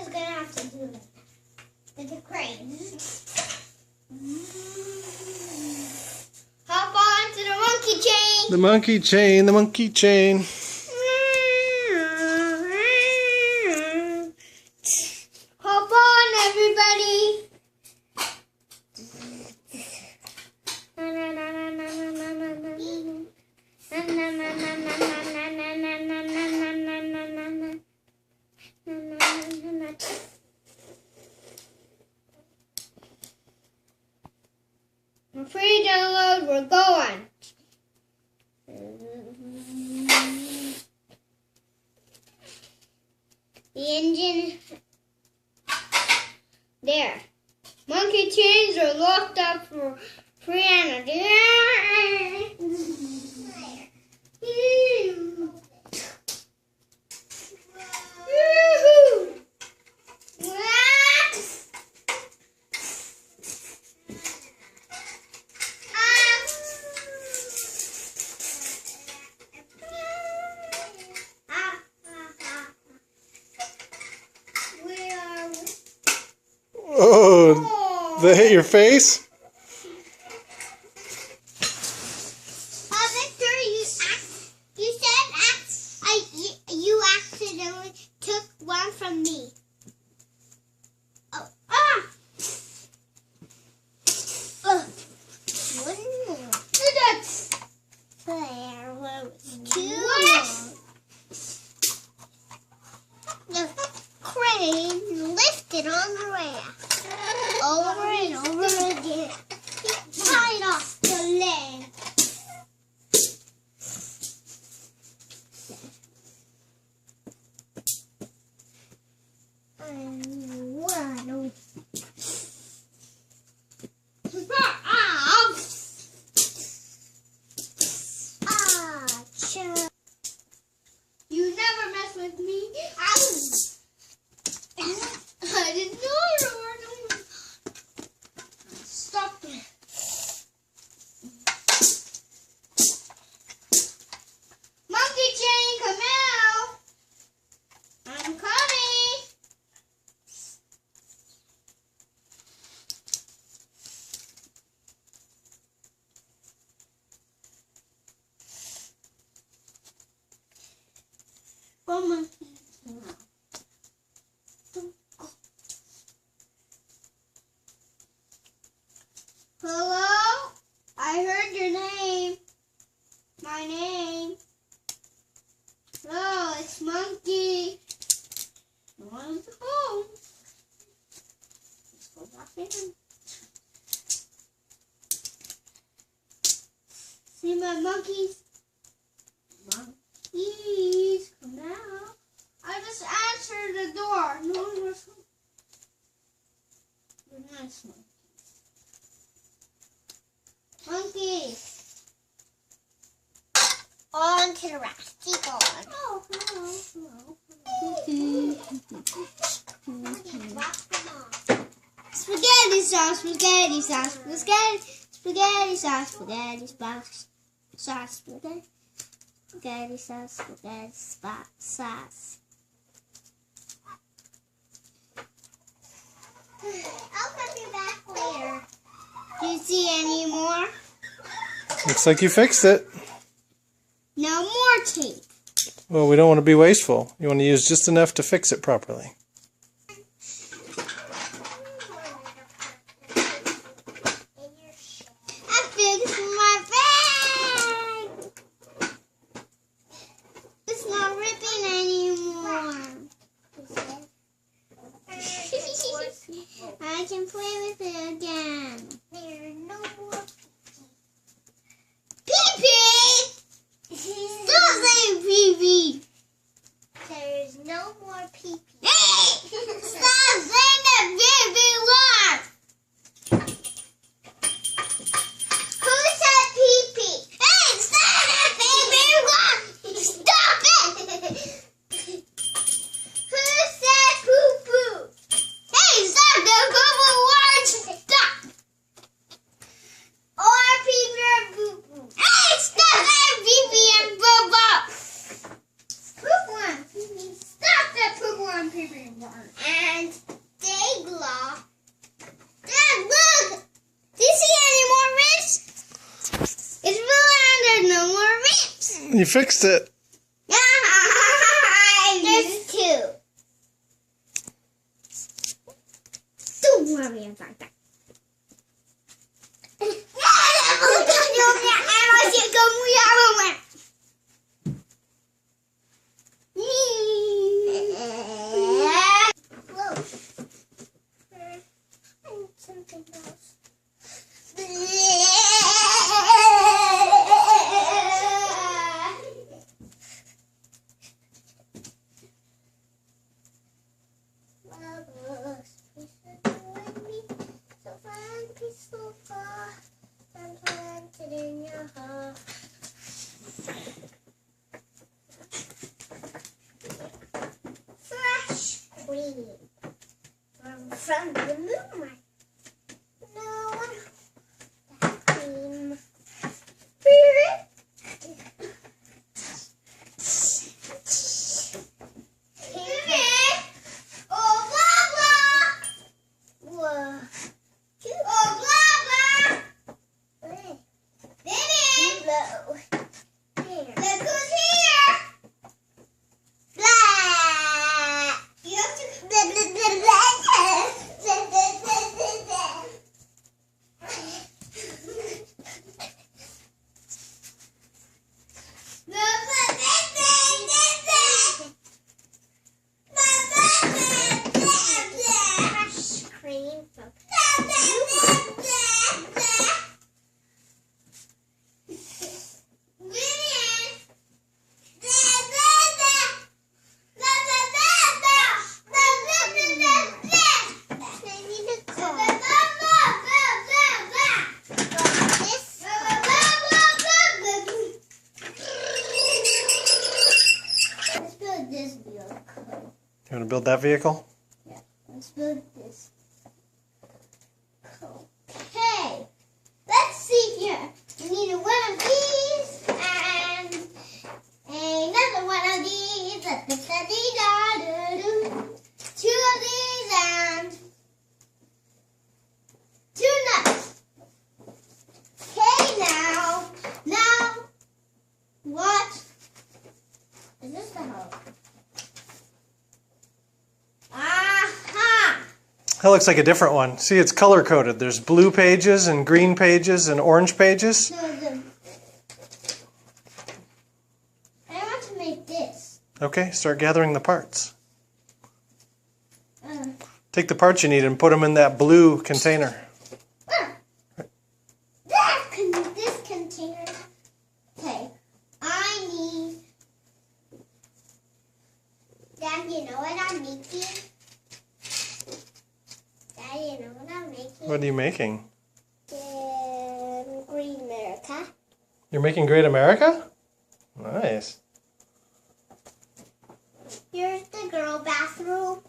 is gonna have to do it with the crane. Hop on to the monkey chain. The monkey chain, the monkey chain. Hop on, everybody. Free download, we're going. The engine. There. Monkey chains are locked up for free energy. Oh, that hit your face? Victor, you said you accidentally took one from me. Oh, one more. That's there was two. The crane lifted on the raft. Over and over again. Tied off the leg. One. You never mess with me. I didn't know you were doing. Stop it. Monkey chain, come out. I'm coming. One monkey. Hello? I heard your name. My name. Hello, it's Monkey. No one's home. Let's go back in. See my monkeys? Monkeys, come out. I just answered the door. No one was home. You're nice, monkey. Monkeys. On to the raft. Keep on. Oh, hello. Spaghetti sauce, spaghetti sauce, spaghetti, spaghetti sauce, spaghetti sauce, spaghetti, spaghetti sauce, spaghetti sauce. I'll come you back later. Do you see any more? Looks like you fixed it. No more tape. Well, we don't want to be wasteful. You want to use just enough to fix it properly. I fixed my bag. It's not ripping anymore. I can play with it again. There are no more pee-pee. Stop saying pee-pee. There is no more pee-pee. Hey! Stop saying that pee-pee word. Who said pee-pee? Hey! Stop that pee-pee word. Stop it. Who said poo-poo? Hey! Stop the poo-poo word. Stop. Or pee-pee or poo-poo. Hey! Stop that pee-pee and poo-poo. Poop one. Stop that poop one, pee-pee one. and Dagla. Dad, look! Do you see any more ribs? It's blue and there's no more ribs. You fixed it. There's two. Two more ribs like that. Something else. In your heart. Fresh cream from the moonlight. No one that cream. Oh, blah, blah. Whoa. Oh, blah, blah. Hello. Look who's here. Blah. You have to blah, blah, blah, blah. Fresh cream from You want to build that vehicle? Yeah, let's build this. Okay, let's see here. We need one of these and another one of these. Two of these and two nuts. Okay, now, what is this the hole? Aha! That looks like a different one. See, it's color coded. There's blue pages and green pages and orange pages. No, I want to make this. Okay, start gathering the parts. Take the parts you need and put them in that blue container. This container. Okay, I need. Dad, you know what I'm making? Dad, you know what I'm making? What are you making? Green America. You're making Great America? Nice. Here's the girl bathroom.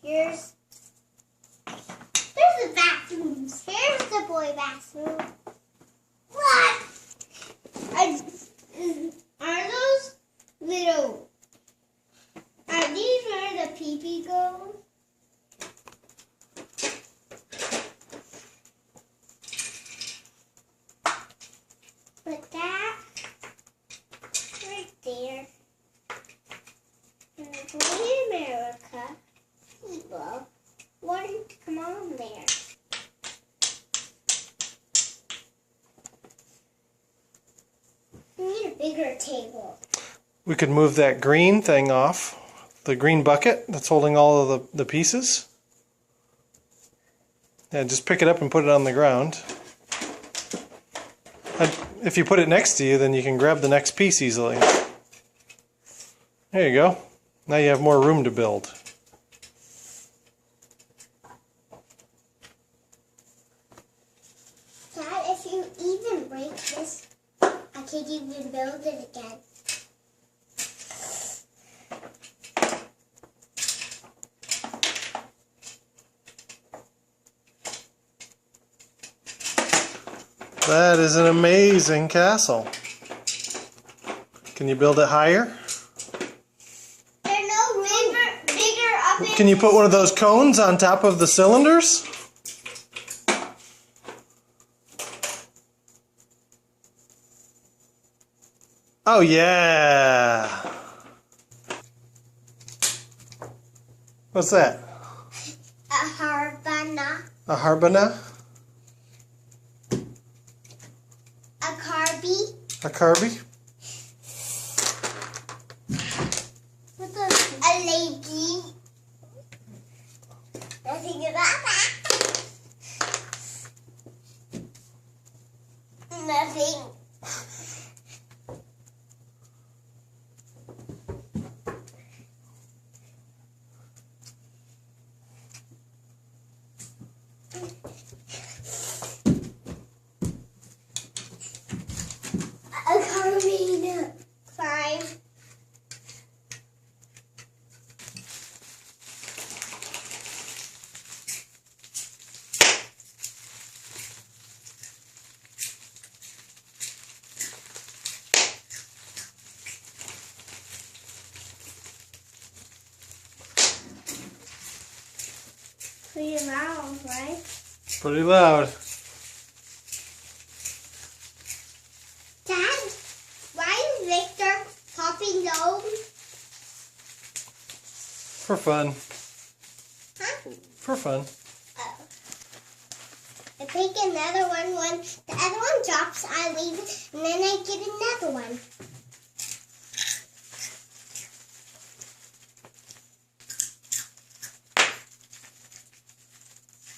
There's the bathrooms. Here's the boy bathroom. What? Are those little? Are these where the pee-pee goes? Put that right there. And Green America. Well, why didn't you come on there? We need a bigger table. We could move that green thing off. The green bucket that's holding all of the pieces. Yeah, just pick it up and put it on the ground. If you put it next to you, then you can grab the next piece easily. There you go. Now you have more room to build. Dad, if you even break this, I could even build it again. That is an amazing castle. Can you build it higher? There's no room bigger up Can you put one of those cones on top of the cylinders? Oh yeah. What's that? A harbana. A harbana? A carby. A carby? A lady. Nothing about that. Nothing. A carabiner. 5. Pretty loud, right? Pretty loud. Dad, why is Victor popping those? For fun. Huh? For fun. Oh. I pick another one when the other one drops, I leave it, and then I get another one.